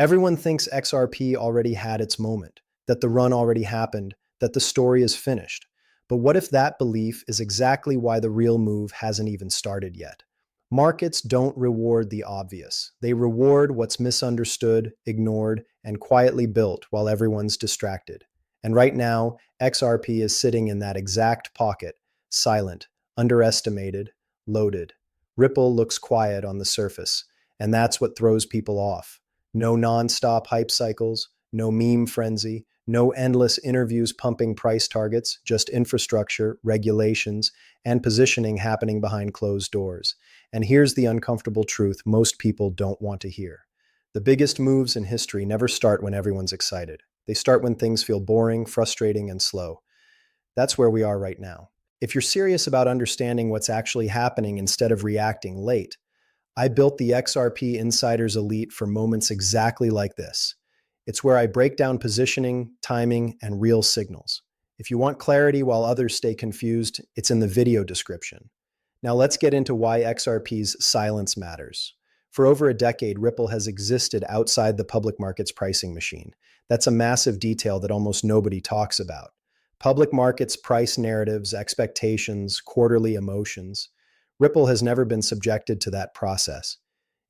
Everyone thinks XRP already had its moment, that the run already happened, that the story is finished. But what if that belief is exactly why the real move hasn't even started yet? Markets don't reward the obvious. They reward what's misunderstood, ignored, and quietly built while everyone's distracted. And right now, XRP is sitting in that exact pocket, silent, underestimated, loaded. Ripple looks quiet on the surface, and that's what throws people off. No nonstop hype cycles, no meme frenzy, no endless interviews pumping price targets, just infrastructure, regulations, and positioning happening behind closed doors. And here's the uncomfortable truth most people don't want to hear. The biggest moves in history never start when everyone's excited. They start when things feel boring, frustrating, and slow. That's where we are right now. If you're serious about understanding what's actually happening instead of reacting late, I built the XRP Insiders Elite for moments exactly like this. It's where I break down positioning, timing, and real signals. If you want clarity while others stay confused, it's in the video description. Now let's get into why XRP's silence matters. For over a decade, Ripple has existed outside the public markets pricing machine. That's a massive detail that almost nobody talks about. Public markets price narratives, expectations, quarterly emotions. Ripple has never been subjected to that process.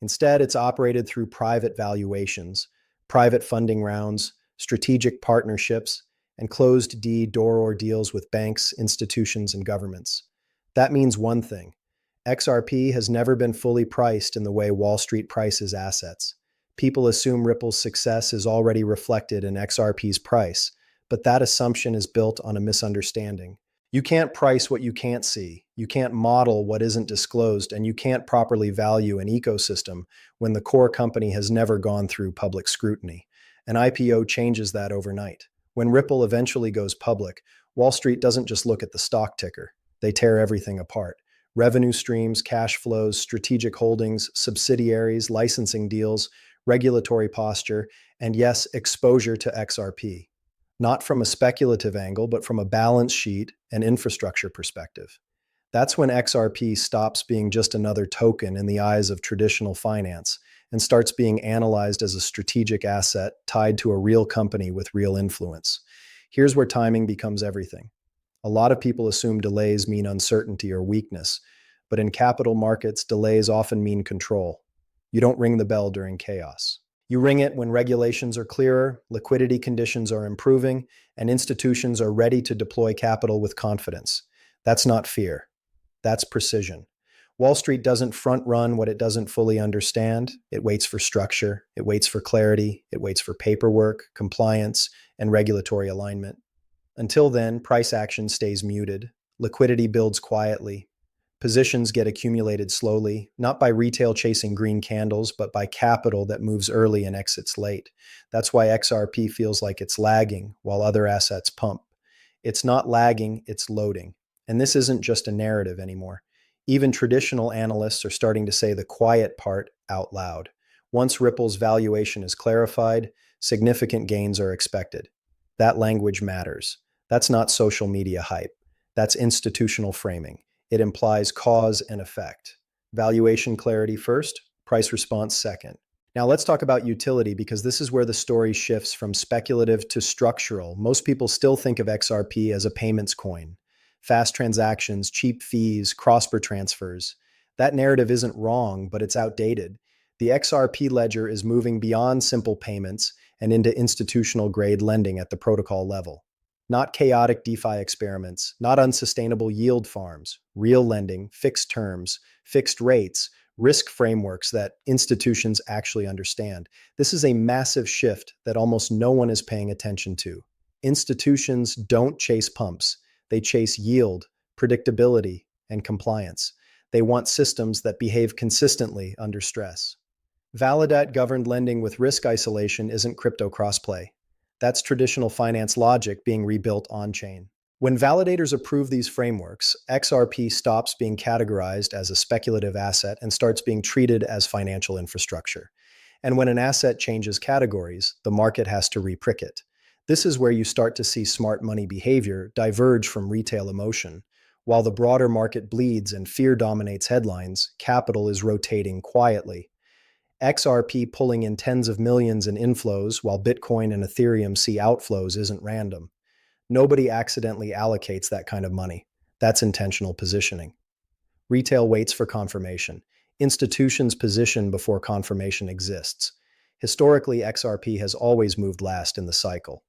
Instead, it's operated through private valuations, private funding rounds, strategic partnerships, and closed door-or deals with banks, institutions, and governments. That means one thing. XRP has never been fully priced in the way Wall Street prices assets. People assume Ripple's success is already reflected in XRP's price, but that assumption is built on a misunderstanding. You can't price what you can't see, you can't model what isn't disclosed, and you can't properly value an ecosystem when the core company has never gone through public scrutiny. An IPO changes that overnight. When Ripple eventually goes public, Wall Street doesn't just look at the stock ticker. They tear everything apart. Revenue streams, cash flows, strategic holdings, subsidiaries, licensing deals, regulatory posture, and yes, exposure to XRP. Not from a speculative angle, but from a balance sheet and infrastructure perspective. That's when XRP stops being just another token in the eyes of traditional finance and starts being analyzed as a strategic asset tied to a real company with real influence. Here's where timing becomes everything. A lot of people assume delays mean uncertainty or weakness, but in capital markets, delays often mean control. You don't ring the bell during chaos. You ring it when regulations are clearer, liquidity conditions are improving, and institutions are ready to deploy capital with confidence. That's not fear. That's precision. Wall Street doesn't front run what it doesn't fully understand. It waits for structure, it waits for clarity, it waits for paperwork, compliance, and regulatory alignment. Until then, price action stays muted, liquidity builds quietly, positions get accumulated slowly, not by retail chasing green candles, but by capital that moves early and exits late. That's why XRP feels like it's lagging while other assets pump. It's not lagging, it's loading. And this isn't just a narrative anymore. Even traditional analysts are starting to say the quiet part out loud. Once Ripple's valuation is clarified, significant gains are expected. That language matters. That's not social media hype. That's institutional framing. It implies cause and effect. Valuation clarity first, price response second. Now let's talk about utility because this is where the story shifts from speculative to structural. Most people still think of XRP as a payments coin. Fast transactions, cheap fees, cross-border transfers. That narrative isn't wrong, but it's outdated. The XRP ledger is moving beyond simple payments and into institutional grade lending at the protocol level. Not chaotic DeFi experiments, not unsustainable yield farms, real lending, fixed terms, fixed rates, risk frameworks that institutions actually understand. This is a massive shift that almost no one is paying attention to. Institutions don't chase pumps. They chase yield, predictability, and compliance. They want systems that behave consistently under stress. Validate governed lending with risk isolation isn't crypto crossplay. That's traditional finance logic being rebuilt on-chain. When validators approve these frameworks, XRP stops being categorized as a speculative asset and starts being treated as financial infrastructure. And when an asset changes categories, the market has to reprick it. This is where you start to see smart money behavior diverge from retail emotion. While the broader market bleeds and fear dominates headlines, capital is rotating quietly. XRP pulling in tens of millions in inflows while Bitcoin and Ethereum see outflows isn't random. Nobody accidentally allocates that kind of money. That's intentional positioning. Retail waits for confirmation. Institutions position before confirmation exists. Historically, XRP has always moved last in the cycle.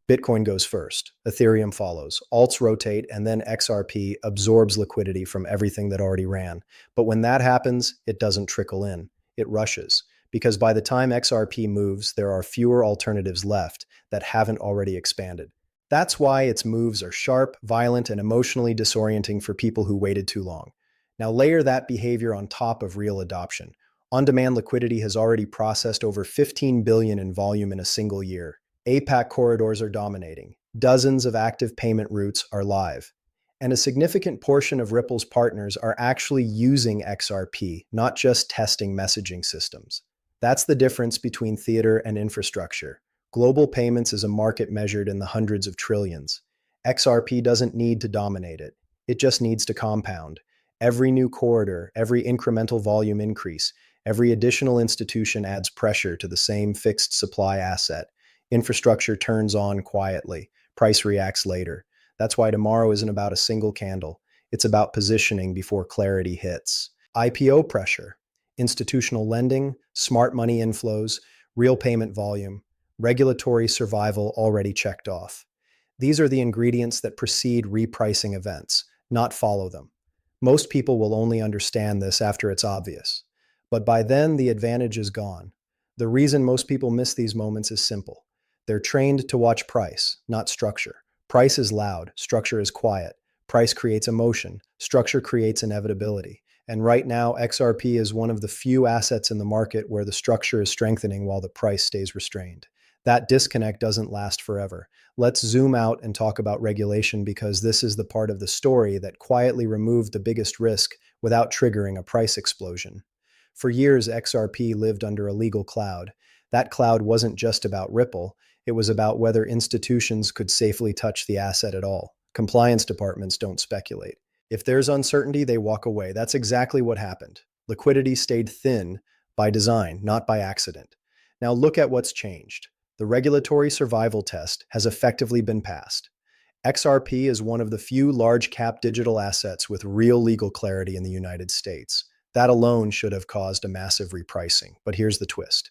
Bitcoin goes first, Ethereum follows, alts rotate, and then XRP absorbs liquidity from everything that already ran. But when that happens, it doesn't trickle in, it rushes. Because by the time XRP moves, there are fewer alternatives left that haven't already expanded. That's why its moves are sharp, violent, and emotionally disorienting for people who waited too long. Now layer that behavior on top of real adoption. On-demand liquidity has already processed over 15 billion in volume in a single year. APAC corridors are dominating. Dozens of active payment routes are live. And a significant portion of Ripple's partners are actually using XRP, not just testing messaging systems. That's the difference between theater and infrastructure. Global payments is a market measured in the hundreds of trillions. XRP doesn't need to dominate it. It just needs to compound. Every new corridor, every incremental volume increase, every additional institution adds pressure to the same fixed supply asset. Infrastructure turns on quietly. Price reacts later. That's why tomorrow isn't about a single candle. It's about positioning before clarity hits. IPO pressure, institutional lending, smart money inflows, real payment volume, regulatory survival already checked off. These are the ingredients that precede repricing events, not follow them. Most people will only understand this after it's obvious. But by then, the advantage is gone. The reason most people miss these moments is simple. They're trained to watch price, not structure. Price is loud, structure is quiet. Price creates emotion, structure creates inevitability. And right now, XRP is one of the few assets in the market where the structure is strengthening while the price stays restrained. That disconnect doesn't last forever. Let's zoom out and talk about regulation because this is the part of the story that quietly removed the biggest risk without triggering a price explosion. For years, XRP lived under a legal cloud. That cloud wasn't just about Ripple. It was about whether institutions could safely touch the asset at all. Compliance departments don't speculate. If there's uncertainty, they walk away. That's exactly what happened. Liquidity stayed thin by design, not by accident. Now look at what's changed. The regulatory survival test has effectively been passed. XRP is one of the few large-cap digital assets with real legal clarity in the United States. That alone should have caused a massive repricing. But here's the twist.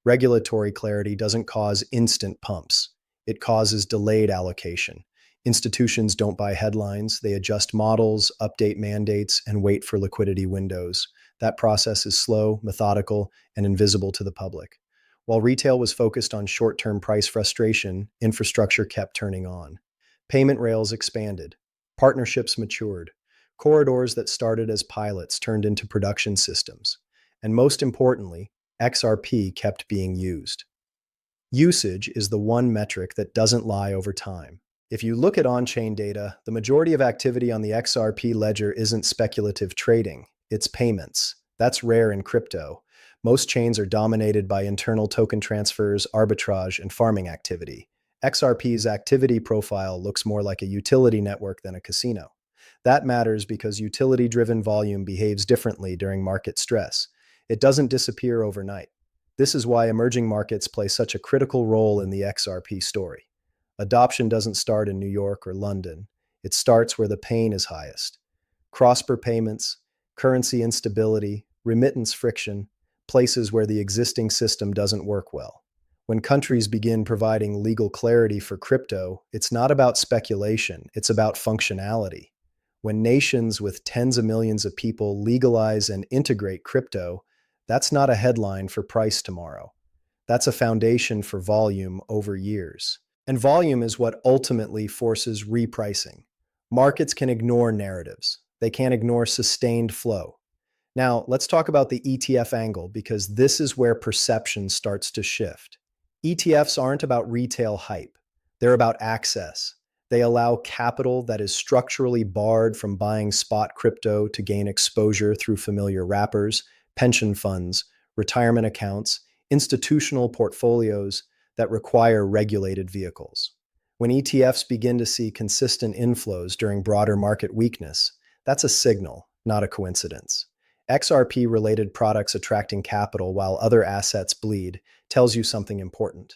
Regulatory clarity doesn't cause instant pumps. It causes delayed allocation. Institutions don't buy headlines. They adjust models, update mandates, and wait for liquidity windows. That process is slow, methodical, and invisible to the public. While retail was focused on short-term price frustration, infrastructure kept turning on. Payment rails expanded. Partnerships matured. Corridors that started as pilots turned into production systems. And most importantly, XRP kept being used. Usage is the one metric that doesn't lie over time. If you look at on-chain data, the majority of activity on the XRP ledger isn't speculative trading, it's payments. That's rare in crypto. Most chains are dominated by internal token transfers, arbitrage, and farming activity. XRP's activity profile looks more like a utility network than a casino. That matters because utility-driven volume behaves differently during market stress. It doesn't disappear overnight. This is why emerging markets play such a critical role in the XRP story. Adoption doesn't start in New York or London. It starts where the pain is highest. Cross-border payments, currency instability, remittance friction, places where the existing system doesn't work well. When countries begin providing legal clarity for crypto, it's not about speculation, it's about functionality. When nations with tens of millions of people legalize and integrate crypto, that's not a headline for price tomorrow. That's a foundation for volume over years. And volume is what ultimately forces repricing. Markets can ignore narratives. They can't ignore sustained flow. Now, let's talk about the ETF angle because this is where perception starts to shift. ETFs aren't about retail hype. They're about access. They allow capital that is structurally barred from buying spot crypto to gain exposure through familiar wrappers, pension funds, retirement accounts, institutional portfolios that require regulated vehicles. When ETFs begin to see consistent inflows during broader market weakness, that's a signal, not a coincidence. XRP-related products attracting capital while other assets bleed tells you something important.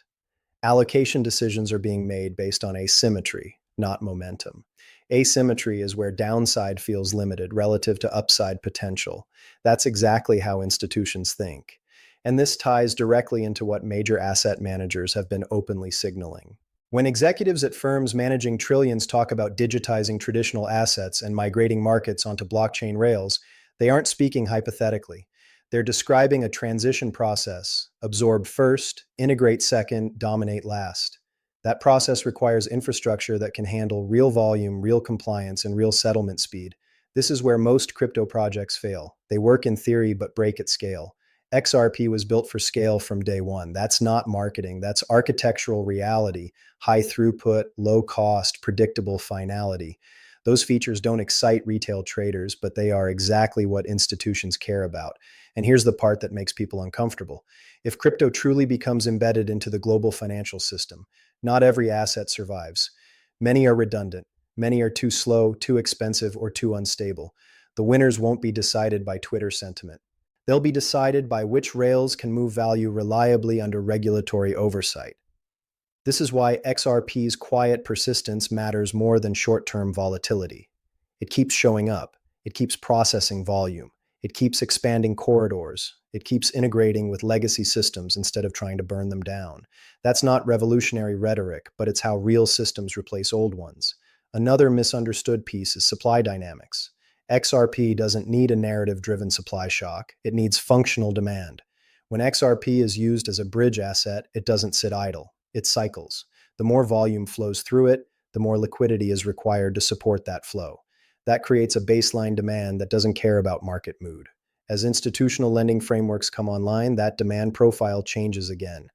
Allocation decisions are being made based on asymmetry, not momentum. Asymmetry is where downside feels limited relative to upside potential. That's exactly how institutions think. And this ties directly into what major asset managers have been openly signaling. When executives at firms managing trillions talk about digitizing traditional assets and migrating markets onto blockchain rails, they aren't speaking hypothetically. They're describing a transition process: absorb first, integrate second, dominate last. That process requires infrastructure that can handle real volume, real compliance, and real settlement speed. This is where most crypto projects fail. They work in theory but break at scale. XRP was built for scale from day one. That's not marketing, that's architectural reality: high throughput, low cost, predictable finality. Those features don't excite retail traders, but they are exactly what institutions care about. And here's the part that makes people uncomfortable. If crypto truly becomes embedded into the global financial system, not every asset survives. Many are redundant. Many are too slow, too expensive, or too unstable. The winners won't be decided by Twitter sentiment. They'll be decided by which rails can move value reliably under regulatory oversight. This is why XRP's quiet persistence matters more than short-term volatility. It keeps showing up. It keeps processing volume. It keeps expanding corridors. It keeps integrating with legacy systems instead of trying to burn them down. That's not revolutionary rhetoric, but it's how real systems replace old ones. Another misunderstood piece is supply dynamics. XRP doesn't need a narrative-driven supply shock. It needs functional demand. When XRP is used as a bridge asset, it doesn't sit idle. It cycles. The more volume flows through it, the more liquidity is required to support that flow. That creates a baseline demand that doesn't care about market mood. As institutional lending frameworks come online, that demand profile changes again.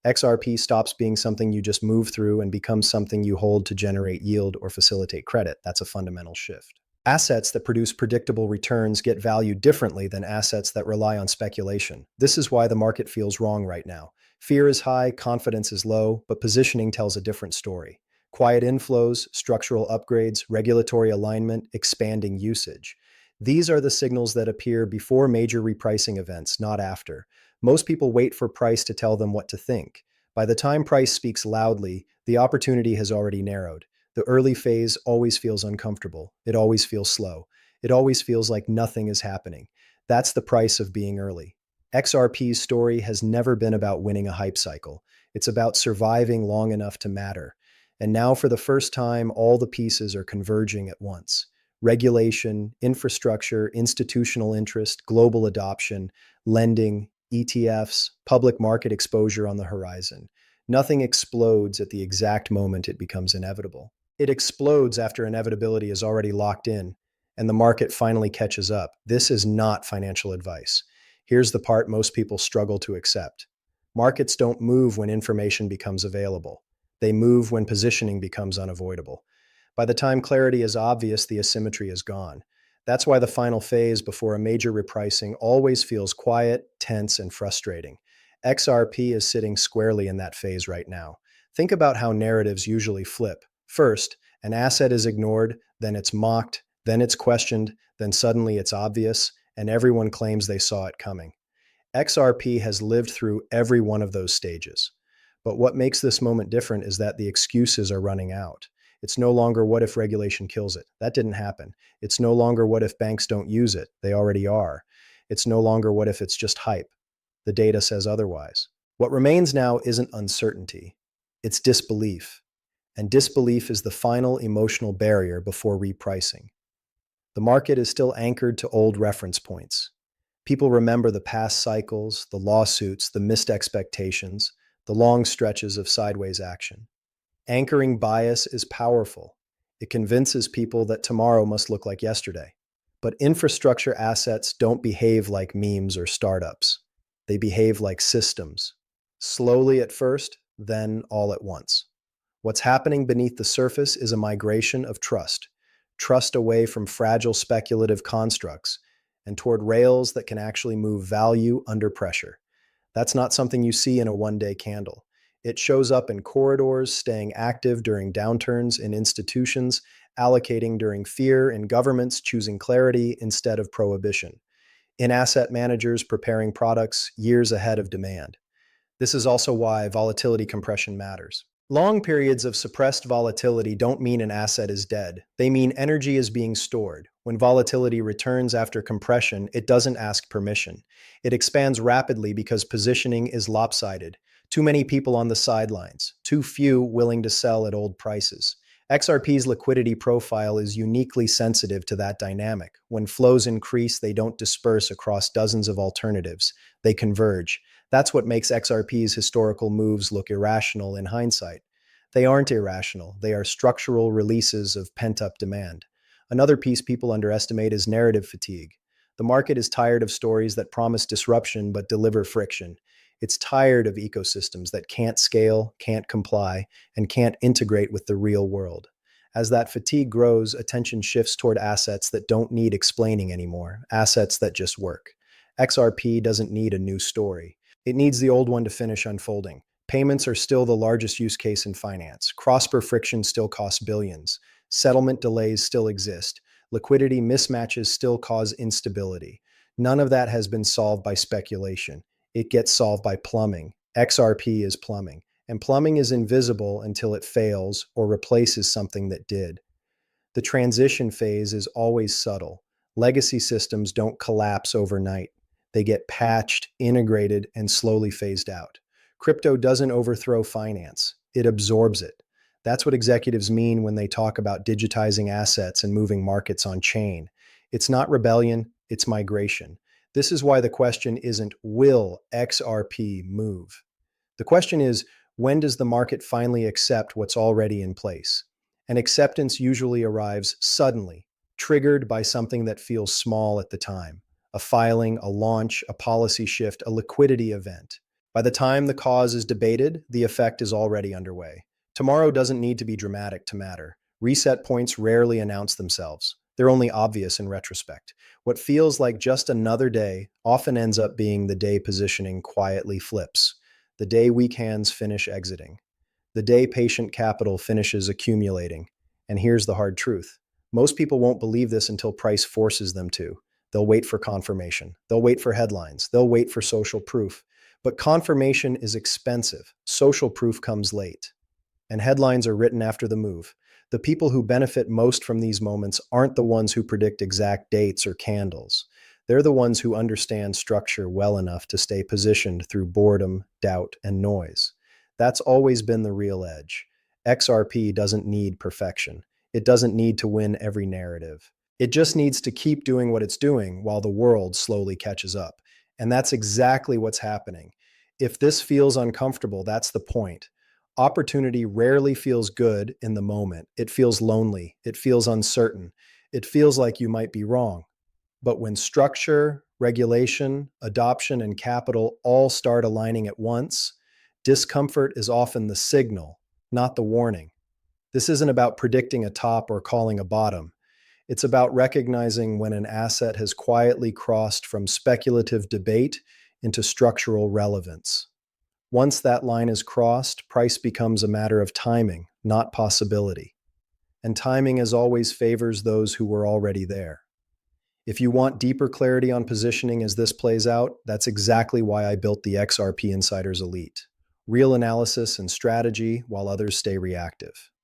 XRP stops being something you just move through and becomes something you hold to generate yield or facilitate credit. That's a fundamental shift. Assets that produce predictable returns get valued differently than assets that rely on speculation. This is why the market feels wrong right now. Fear is high, confidence is low, but positioning tells a different story. Quiet inflows, structural upgrades, regulatory alignment, expanding usage. These are the signals that appear before major repricing events, not after. Most people wait for price to tell them what to think. By the time price speaks loudly, the opportunity has already narrowed. The early phase always feels uncomfortable. It always feels slow. It always feels like nothing is happening. That's the price of being early. XRP's story has never been about winning a hype cycle. It's about surviving long enough to matter. And now, for the first time, all the pieces are converging at once. Regulation, infrastructure, institutional interest, global adoption, lending, ETFs, public market exposure on the horizon. Nothing explodes at the exact moment it becomes inevitable. It explodes after inevitability is already locked in, and the market finally catches up. This is not financial advice. Here's the part most people struggle to accept. Markets don't move when information becomes available. They move when positioning becomes unavoidable. By the time clarity is obvious, the asymmetry is gone. That's why the final phase before a major repricing always feels quiet, tense, and frustrating. XRP is sitting squarely in that phase right now. Think about how narratives usually flip. First, an asset is ignored, then it's mocked, then it's questioned, then suddenly it's obvious, and everyone claims they saw it coming. XRP has lived through every one of those stages. But what makes this moment different is that the excuses are running out. It's no longer what if regulation kills it. That didn't happen. It's no longer what if banks don't use it. They already are. It's no longer what if it's just hype. The data says otherwise. What remains now isn't uncertainty. It's disbelief. And disbelief is the final emotional barrier before repricing. The market is still anchored to old reference points. People remember the past cycles, the lawsuits, the missed expectations, the long stretches of sideways action. Anchoring bias is powerful. It convinces people that tomorrow must look like yesterday. But infrastructure assets don't behave like memes or startups. They behave like systems. Slowly at first, then all at once. What's happening beneath the surface is a migration of trust. Trust away from fragile speculative constructs and toward rails that can actually move value under pressure. That's not something you see in a one-day candle. It shows up in corridors, staying active during downturns in institutions, allocating during fear in governments, choosing clarity instead of prohibition. in asset managers preparing products years ahead of demand. This is also why volatility compression matters. Long periods of suppressed volatility don't mean an asset is dead. They mean energy is being stored. When volatility returns after compression, it doesn't ask permission. It expands rapidly because positioning is lopsided. Too many people on the sidelines, too few willing to sell at old prices. XRP's liquidity profile is uniquely sensitive to that dynamic. When flows increase, they don't disperse across dozens of alternatives. They converge. That's what makes XRP's historical moves look irrational in hindsight. They aren't irrational, they are structural releases of pent-up demand. Another piece people underestimate is narrative fatigue. The market is tired of stories that promise disruption but deliver friction. It's tired of ecosystems that can't scale, can't comply, and can't integrate with the real world. As that fatigue grows, attention shifts toward assets that don't need explaining anymore, assets that just work. XRP doesn't need a new story. It needs the old one to finish unfolding. Payments are still the largest use case in finance. Cross-border friction still costs billions. Settlement delays still exist. Liquidity mismatches still cause instability. None of that has been solved by speculation. It gets solved by plumbing. XRP is plumbing. And plumbing is invisible until it fails or replaces something that did. The transition phase is always subtle. Legacy systems don't collapse overnight. They get patched, integrated, and slowly phased out. Crypto doesn't overthrow finance. It absorbs it. That's what executives mean when they talk about digitizing assets and moving markets on chain. It's not rebellion, it's migration. This is why the question isn't, will XRP move? The question is, when does the market finally accept what's already in place? And acceptance usually arrives suddenly, triggered by something that feels small at the time. A filing, a launch, a policy shift, a liquidity event. By the time the cause is debated, the effect is already underway. Tomorrow doesn't need to be dramatic to matter. Reset points rarely announce themselves. They're only obvious in retrospect. What feels like just another day often ends up being the day positioning quietly flips. The day weak hands finish exiting. The day patient capital finishes accumulating. And here's the hard truth. Most people won't believe this until price forces them to. They'll wait for confirmation. They'll wait for headlines. They'll wait for social proof. But confirmation is expensive. Social proof comes late. And headlines are written after the move. The people who benefit most from these moments aren't the ones who predict exact dates or candles. They're the ones who understand structure well enough to stay positioned through boredom, doubt, and noise. That's always been the real edge. XRP doesn't need perfection. It doesn't need to win every narrative. It just needs to keep doing what it's doing while the world slowly catches up. And that's exactly what's happening. If this feels uncomfortable, that's the point. Opportunity rarely feels good in the moment. It feels lonely. It feels uncertain. It feels like you might be wrong. But when structure, regulation, adoption, and capital all start aligning at once, discomfort is often the signal, not the warning. This isn't about predicting a top or calling a bottom. It's about recognizing when an asset has quietly crossed from speculative debate into structural relevance. Once that line is crossed, price becomes a matter of timing, not possibility. And timing, as always, favors those who were already there. If you want deeper clarity on positioning as this plays out, that's exactly why I built the XRP Insiders Elite. Real analysis and strategy while others stay reactive.